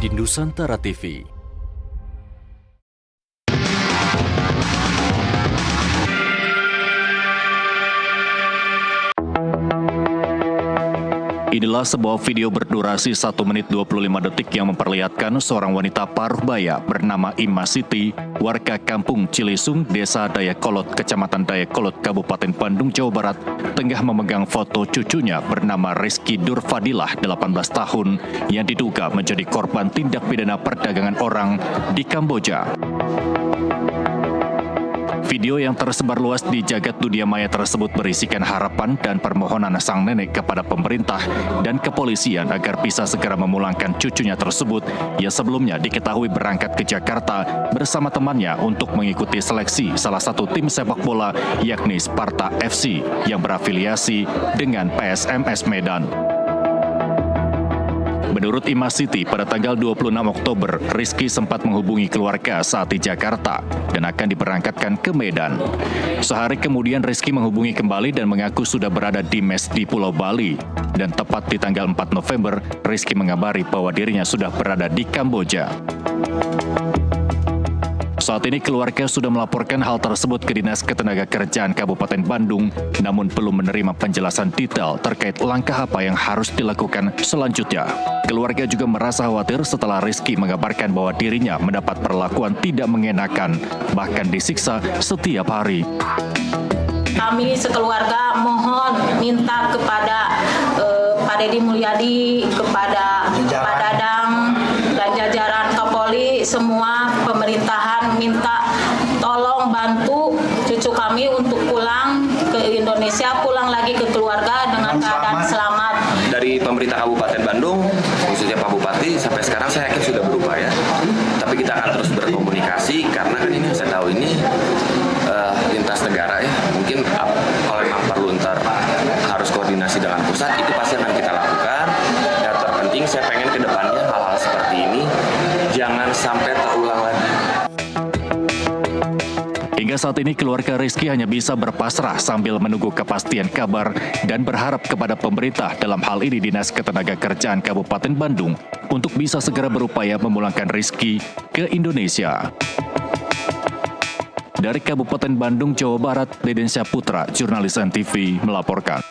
di Nusantara TV. Inilah sebuah video berdurasi 1 menit 25 detik yang memperlihatkan seorang wanita paruh baya bernama Ima Siti, warga kampung Cilisung, Desa Dayakolot, Kecamatan Dayakolot, Kabupaten Bandung, Jawa Barat, tengah memegang foto cucunya bernama Rizky Nurfadilah, 18 tahun, yang diduga menjadi korban tindak pidana perdagangan orang di Kamboja. Video yang tersebar luas di jagat dunia maya tersebut berisikan harapan dan permohonan sang nenek kepada pemerintah dan kepolisian agar bisa segera memulangkan cucunya tersebut yang sebelumnya diketahui berangkat ke Jakarta bersama temannya untuk mengikuti seleksi salah satu tim sepak bola yakni Sparta FC yang berafiliasi dengan PSMS Medan. Menurut Ima Siti, pada tanggal 26 Oktober, Rizky sempat menghubungi keluarga saat di Jakarta dan akan diberangkatkan ke Medan. Sehari kemudian Rizky menghubungi kembali dan mengaku sudah berada di mes di Pulau Bali. Dan tepat di tanggal 4 November, Rizky mengabari bahwa dirinya sudah berada di Kamboja. Saat ini keluarga sudah melaporkan hal tersebut ke Dinas Ketenagakerjaan Kabupaten Bandung, namun belum menerima penjelasan detail terkait langkah apa yang harus dilakukan selanjutnya. Keluarga juga merasa khawatir setelah Rizky mengabarkan bahwa dirinya mendapat perlakuan tidak mengenakan, bahkan disiksa setiap hari. Kami sekeluarga mohon minta kepada Pak Deddy Mulyadi, kepada Pak Dadang dan jajaran Kapolri, semua pemerintahan minta tolong bantu cucu kami untuk pulang ke Indonesia, pulang lagi ke keluarga dengan keadaan selamat. Dari pemerintah Kabupaten Bandung, khususnya Pak Bupati, sampai sekarang saya yakin sudah berupaya. Tapi kita akan terus berkomunikasi karena kan ini saya tahu ini lintas negara ya. Mungkin kalau memang perlu ntar harus koordinasi dengan pusat, itu pasti akan kita lakukan. Dan terpenting saya pengen ke depannya hal-hal seperti ini jangan sampai terulang lagi. Hingga saat ini keluarga Rizky hanya bisa berpasrah sambil menunggu kepastian kabar dan berharap kepada pemerintah, dalam hal ini Dinas Ketenagakerjaan Kabupaten Bandung, untuk bisa segera berupaya memulangkan Rizky ke Indonesia. Dari Kabupaten Bandung, Jawa Barat, Deden Syahputra, Jurnalis NTV melaporkan.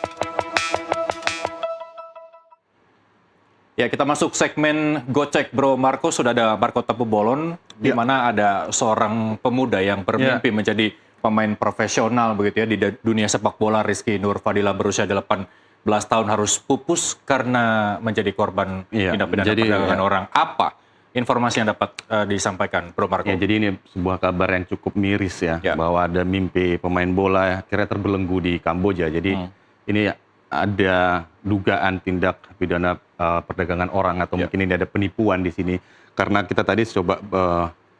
Ya, kita masuk segmen Gocek Bro Marco. Sudah ada Marco Tepubolon, di mana ada seorang pemuda yang bermimpi menjadi pemain profesional begitu ya di dunia sepak bola. Rizky Nurfadilah berusia 18 tahun harus pupus karena menjadi korban tindak pidana perdagangan orang. Apa informasi yang dapat disampaikan Bro Marco? Ya, jadi ini sebuah kabar yang cukup miris ya, bahwa ada mimpi pemain bola akhirnya terbelenggu di Kamboja. Jadi ini ada dugaan tindak pidana perdagangan orang atau mungkin ini ada penipuan di sini. Karena kita tadi coba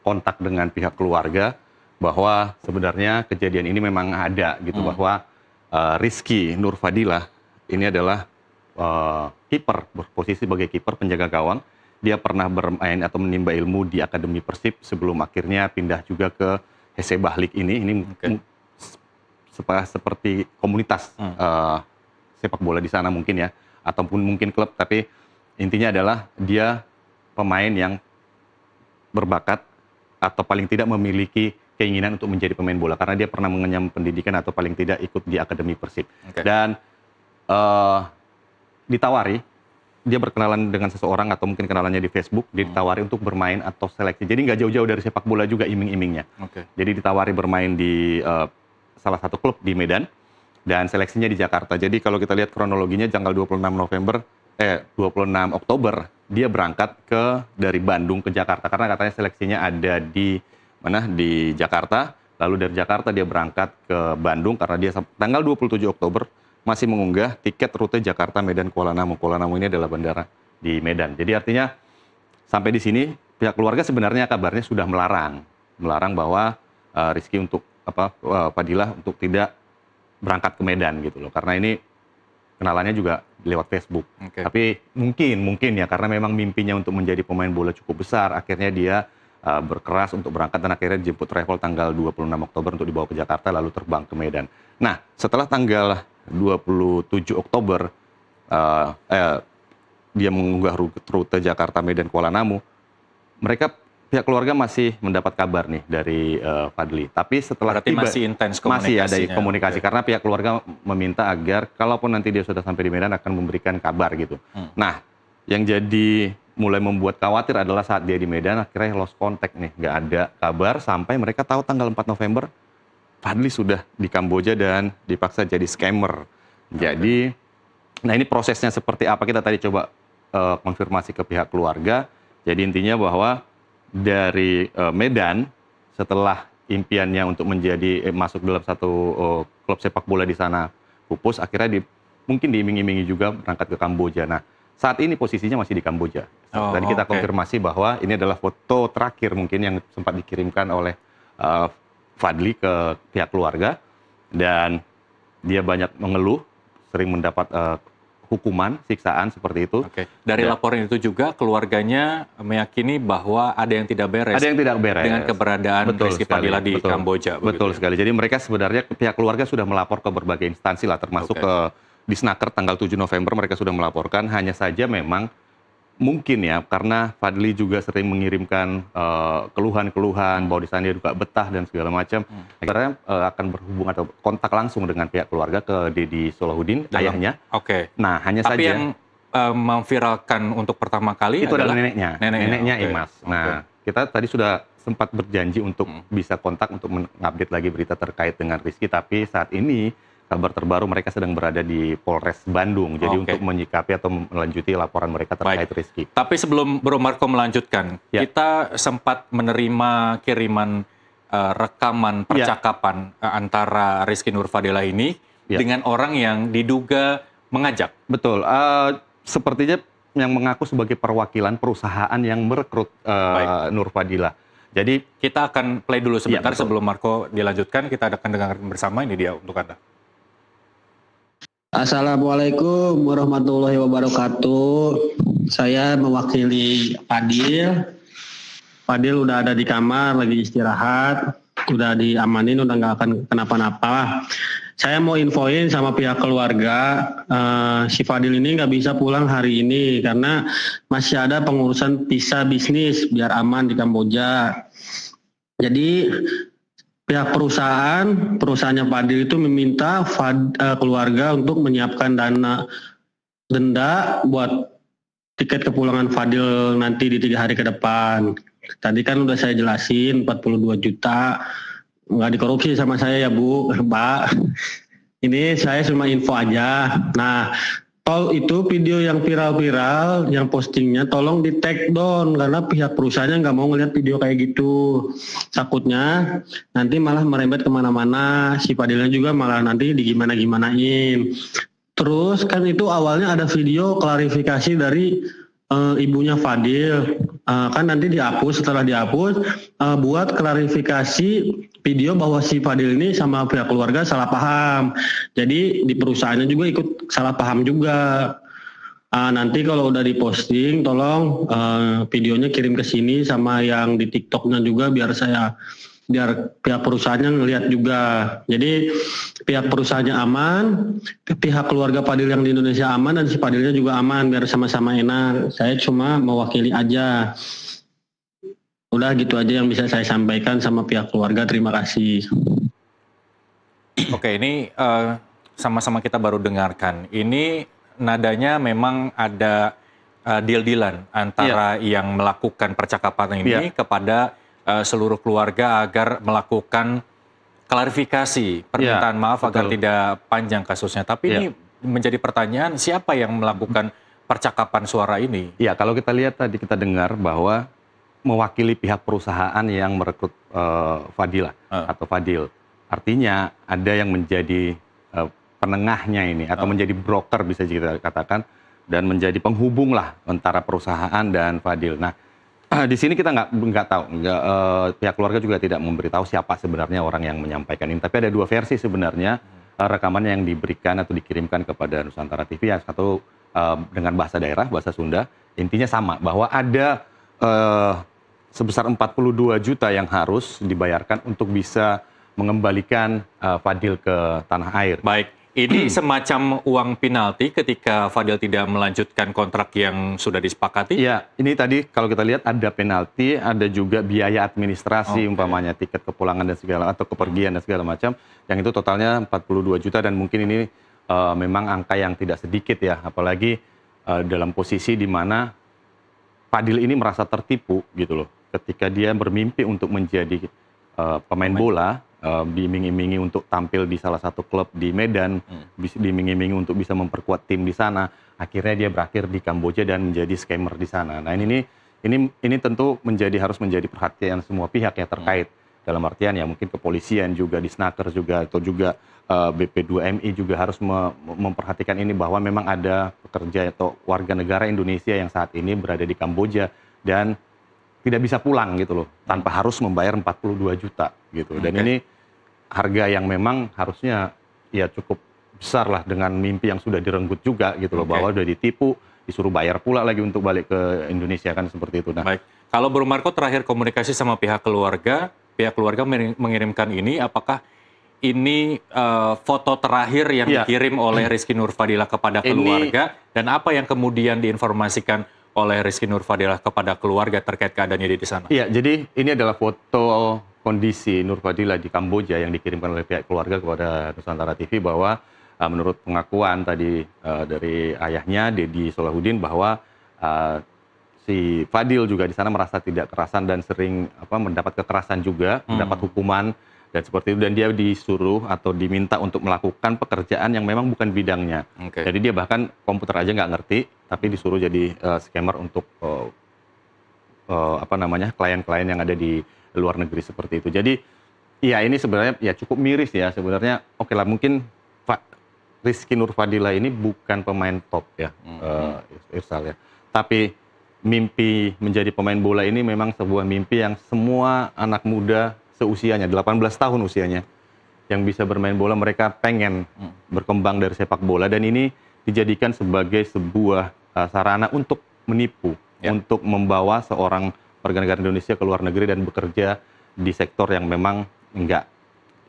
kontak dengan pihak keluarga bahwa sebenarnya kejadian ini memang ada gitu, bahwa Rizky Nurfadilah ini adalah kiper, berposisi sebagai kiper penjaga gawang. Dia pernah bermain atau menimba ilmu di Akademi Persib sebelum akhirnya pindah juga ke HC Bahlik ini. Ini seperti komunitas sepak bola di sana mungkin ya, ataupun mungkin klub, tapi intinya adalah dia pemain yang berbakat atau paling tidak memiliki keinginan untuk menjadi pemain bola karena dia pernah mengenyam pendidikan atau paling tidak ikut di Akademi Persib. Dan ditawari, dia berkenalan dengan seseorang atau mungkin kenalannya di Facebook, dia ditawari untuk bermain atau seleksi. Jadi nggak jauh-jauh dari sepak bola juga iming-imingnya. Jadi ditawari bermain di salah satu klub di Medan dan seleksinya di Jakarta. Jadi kalau kita lihat kronologinya tanggal 26 Oktober dia berangkat dari Bandung ke Jakarta karena katanya seleksinya ada di mana, di Jakarta. Lalu dari Jakarta dia berangkat ke Bandung karena dia tanggal 27 Oktober masih mengunggah tiket rute Jakarta, Medan, Kuala Namu. Kuala Namu ini adalah bandara di Medan. Jadi artinya sampai di sini pihak keluarga sebenarnya kabarnya sudah melarang bahwa Rizky untuk Fadilah untuk tidak berangkat ke Medan gitu loh. Karena ini kenalannya juga lewat Facebook. Tapi mungkin ya karena memang mimpinya untuk menjadi pemain bola cukup besar, akhirnya dia berkeras untuk berangkat dan akhirnya dijemput travel tanggal 26 Oktober untuk dibawa ke Jakarta lalu terbang ke Medan. Nah, setelah tanggal 27 Oktober dia mengunggah rute Jakarta, Medan, Kuala Namu, pihak keluarga masih mendapat kabar nih dari Fadli. Tapi setelah Berarti masih intens komunikasinya. masih ada komunikasi karena pihak keluarga meminta agar kalaupun nanti dia sudah sampai di Medan akan memberikan kabar gitu. Nah, yang jadi mulai membuat khawatir adalah saat dia di Medan akhirnya lost contact nih, nggak ada kabar sampai mereka tahu tanggal 4 November Fadli sudah di Kamboja dan dipaksa jadi scammer. Jadi, nah ini prosesnya seperti apa kita tadi coba konfirmasi ke pihak keluarga. Jadi intinya bahwa dari Medan setelah impiannya untuk menjadi masuk dalam satu klub sepak bola di sana pupus, akhirnya mungkin diiming-imingi juga berangkat ke Kamboja. Nah, saat ini posisinya masih di Kamboja. Tadi kita konfirmasi bahwa ini adalah foto terakhir mungkin yang sempat dikirimkan oleh Fadli ke pihak keluarga, dan dia banyak mengeluh, sering mendapat hukuman, siksaan seperti itu. Dari laporan itu juga keluarganya meyakini bahwa ada yang tidak beres. Ada yang tidak beres dengan keberadaan Rizky Fadila di Kamboja. Betul sekali. Jadi mereka sebenarnya pihak keluarga sudah melapor ke berbagai instansi lah, termasuk ke Disnaker tanggal 7 November mereka sudah melaporkan. Hanya saja memang mungkin ya karena Fadli juga sering mengirimkan keluhan-keluhan bahwa di sana dia juga betah dan segala macam. Akhirnya akan berhubung atau kontak langsung dengan pihak keluarga ke Deddy Solahuddin, ayahnya. Nah, hanya Tapi saja yang memviralkan untuk pertama kali itu adalah neneknya Imas. Nah, kita tadi sudah sempat berjanji untuk bisa kontak untuk mengupdate lagi berita terkait dengan Rizky, tapi saat ini kabar terbaru mereka sedang berada di Polres Bandung. Jadi untuk menyikapi atau melanjuti laporan mereka terkait Rizky. Tapi sebelum Bro Marco melanjutkan, kita sempat menerima kiriman rekaman percakapan antara Rizky Nurfadila ini dengan orang yang diduga mengajak. Betul. Sepertinya yang mengaku sebagai perwakilan perusahaan yang merekrut Nurfadila. Jadi kita akan play dulu sebentar sebelum Marco dilanjutkan. Kita akan dengarkan bersama, ini dia untuk Anda. Assalamualaikum warahmatullahi wabarakatuh. Saya mewakili Fadil. Fadil udah ada di kamar, lagi istirahat. Udah diamanin, udah nggak akan kenapa-napa. Saya mau infoin sama pihak keluarga, si Fadil ini nggak bisa pulang hari ini karena masih ada pengurusan visa bisnis biar aman di Kamboja. Jadi pihak perusahaannya Fadil itu meminta keluarga untuk menyiapkan denda buat tiket kepulangan Fadil nanti di 3 hari ke depan. Tadi kan udah saya jelasin 42 juta, nggak dikorupsi sama saya ya Bu, Pak. Ini saya cuma info aja. Nah, itu video yang viral-viral, yang postingnya tolong di take down karena pihak perusahaannya nggak mau ngeliat video kayak gitu. Takutnya nanti malah merembet kemana-mana, si Fadilnya juga malah nanti digimana-gimanain. Terus kan itu awalnya ada video klarifikasi dari ibunya Fadil, kan nanti dihapus, setelah dihapus buat klarifikasi video bahwa si Fadil ini sama pihak keluarga salah paham. Jadi di perusahaannya juga ikut salah paham juga. Nanti kalau udah diposting tolong videonya kirim ke sini sama yang di TikToknya juga biar pihak perusahaannya ngelihat juga. Jadi pihak perusahaannya aman, pihak keluarga Fadil yang di Indonesia aman, dan si Fadilnya juga aman biar sama-sama enak. Saya cuma mewakili aja. Udah gitu aja yang bisa saya sampaikan sama pihak keluarga. Terima kasih. Oke, ini sama-sama kita baru dengarkan. Ini nadanya memang ada deal-dealan antara yang melakukan percakapan ini kepada seluruh keluarga agar melakukan klarifikasi, permintaan maaf agar tidak panjang kasusnya. Tapi ini menjadi pertanyaan, siapa yang melakukan percakapan suara ini? Ya, kalau kita lihat tadi kita dengar bahwa mewakili pihak perusahaan yang merekrut Fadila atau Fadil. Artinya ada yang menjadi penengahnya ini atau menjadi broker bisa kita katakan, dan menjadi penghubung lah antara perusahaan dan Fadil. Nah, di sini kita nggak tahu, pihak keluarga juga tidak memberitahu siapa sebenarnya orang yang menyampaikan ini. Tapi ada 2 versi sebenarnya rekaman yang diberikan atau dikirimkan kepada Nusantara TV. Yang satu dengan bahasa daerah, bahasa Sunda. Intinya sama, bahwa ada sebesar 42 juta yang harus dibayarkan untuk bisa mengembalikan Fadil ke tanah air. Baik, Ini semacam uang penalti ketika Fadil tidak melanjutkan kontrak yang sudah disepakati? Iya, ini tadi kalau kita lihat ada penalti, ada juga biaya administrasi, umpamanya tiket kepulangan dan segala, atau kepergian dan segala macam, yang itu totalnya 42 juta dan mungkin ini memang angka yang tidak sedikit ya, apalagi dalam posisi di mana Fadil ini merasa tertipu gitu loh, ketika dia bermimpi untuk menjadi pemain bola, diiming-imingi untuk tampil di salah satu klub di Medan, diiming-imingi untuk bisa memperkuat tim di sana, akhirnya dia berakhir di Kamboja dan menjadi scammer di sana. Nah ini tentu harus menjadi perhatian semua pihak yang terkait, dalam artian ya mungkin kepolisian juga, Disnaker juga, atau juga BP2MI juga harus memperhatikan ini, bahwa memang ada pekerja atau warga negara Indonesia yang saat ini berada di Kamboja dan tidak bisa pulang gitu loh, tanpa harus membayar 42 juta gitu. Dan ini harga yang memang harusnya ya cukup besar lah, dengan mimpi yang sudah direnggut juga gitu loh, bahwa udah ditipu, disuruh bayar pula lagi untuk balik ke Indonesia, kan seperti itu. Nah, baik, kalau Bro Marco terakhir komunikasi sama pihak keluarga mengirimkan ini, apakah ini foto terakhir yang dikirim oleh Rizky Nurfadilah kepada keluarga, dan apa yang kemudian diinformasikan oleh Rizky Nurfadilah kepada keluarga terkait keadaannya di sana? Iya, jadi ini adalah foto kondisi Nurfadilah di Kamboja yang dikirimkan oleh pihak keluarga kepada Nusantara TV, bahwa menurut pengakuan tadi dari ayahnya, Dedi Solahuddin, bahwa si Fadil juga di sana merasa tidak kerasan dan sering mendapat kekerasan juga, mendapat hukuman dan seperti itu, dan dia disuruh atau diminta untuk melakukan pekerjaan yang memang bukan bidangnya. Jadi dia bahkan komputer aja nggak ngerti, tapi disuruh jadi scammer untuk klien-klien yang ada di luar negeri seperti itu. Jadi ya ini sebenarnya ya cukup miris ya sebenarnya. Oke lah, mungkin Rizky Nurfadilah ini bukan pemain top ya, Irsal ya, tapi mimpi menjadi pemain bola ini memang sebuah mimpi yang semua anak muda seusianya, 18 tahun usianya, yang bisa bermain bola, mereka pengen berkembang dari sepak bola, dan ini dijadikan sebagai sebuah sarana untuk menipu, untuk membawa seorang warga negara Indonesia ke luar negeri dan bekerja di sektor yang memang enggak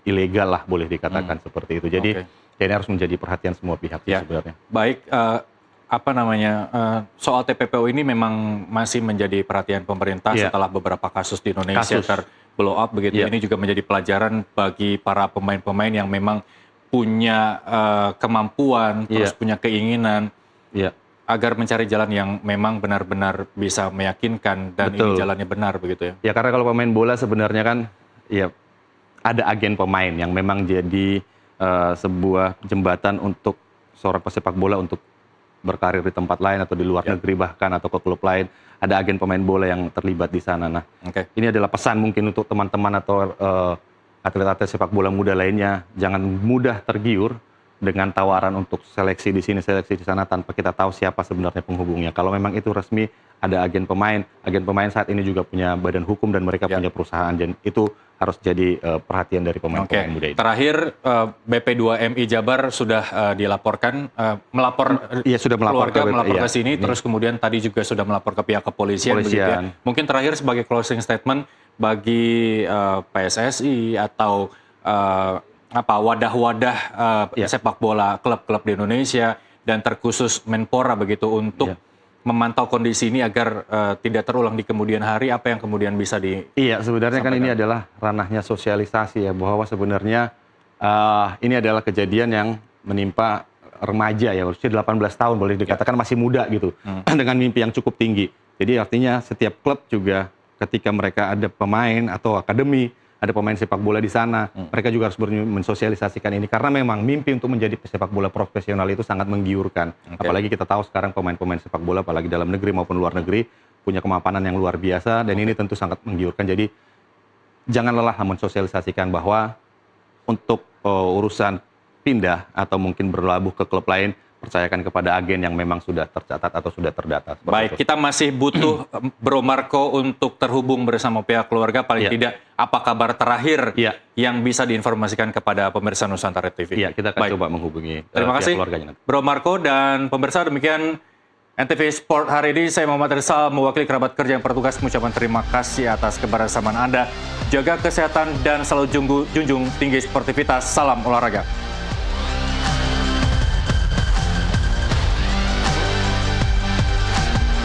ilegal lah, boleh dikatakan seperti itu. Jadi ini harus menjadi perhatian semua pihak sebenarnya. Baik, soal TPPO ini memang masih menjadi perhatian pemerintah setelah beberapa kasus di Indonesia blow up begitu. Ini juga menjadi pelajaran bagi para pemain-pemain yang memang punya kemampuan, terus punya keinginan agar mencari jalan yang memang benar-benar bisa meyakinkan dan ini jalannya benar begitu ya. Ya, karena kalau pemain bola sebenarnya kan ya ada agen pemain yang memang jadi sebuah jembatan untuk seorang pesepak bola untuk berkarir di tempat lain atau di luar negeri bahkan, atau ke klub lain. Ada agen pemain bola yang terlibat di sana. Nah, ini adalah pesan mungkin untuk teman-teman atau atlet-atlet sepak bola muda lainnya, jangan mudah tergiur dengan tawaran untuk seleksi di sini, seleksi di sana, tanpa kita tahu siapa sebenarnya penghubungnya. Kalau memang itu resmi, ada agen pemain saat ini juga punya badan hukum dan mereka punya perusahaan, dan itu harus jadi perhatian dari pemain-pemain muda ini. Terakhir, BP2MI Jabar sudah dilaporkan, sudah melapor ke sini, terus kemudian tadi juga sudah melapor ke pihak kepolisian. Begitu ya. Mungkin terakhir sebagai closing statement bagi PSSI atau wadah-wadah sepak bola klub-klub di Indonesia dan terkhusus Menpora begitu untuk memantau kondisi ini agar tidak terulang di kemudian hari, apa yang kemudian bisa sebenarnya kan ini adalah ranahnya sosialisasi ya, bahwa sebenarnya ini adalah kejadian yang menimpa remaja ya, usia 18 tahun, boleh dikatakan masih muda gitu, dengan mimpi yang cukup tinggi. Jadi artinya setiap klub juga ketika mereka ada pemain atau akademi, ada pemain sepak bola di sana, mereka juga harus mensosialisasikan ini, karena memang mimpi untuk menjadi pesepak bola profesional itu sangat menggiurkan. Apalagi kita tahu sekarang pemain-pemain sepak bola, apalagi dalam negeri maupun luar negeri, punya kemapanan yang luar biasa, dan ini tentu sangat menggiurkan. Jadi jangan lelah mensosialisasikan bahwa untuk urusan pindah atau mungkin berlabuh ke klub lain, percayakan kepada agen yang memang sudah tercatat atau sudah terdata. Baik, kita masih butuh Bro Marco untuk terhubung bersama pihak keluarga, paling tidak apa kabar terakhir yang bisa diinformasikan kepada pemirsa Nusantara TV. Iya, kita akan coba menghubungi terima kasih keluarganya nanti. Bro Marco dan pemirsa, demikian NTV Sport hari ini. Saya Muhammad Rizal mewakili kerabat kerja yang bertugas mengucapkan terima kasih atas kebersamaan Anda. Jaga kesehatan dan selalu junjung tinggi sportivitas. Salam olahraga.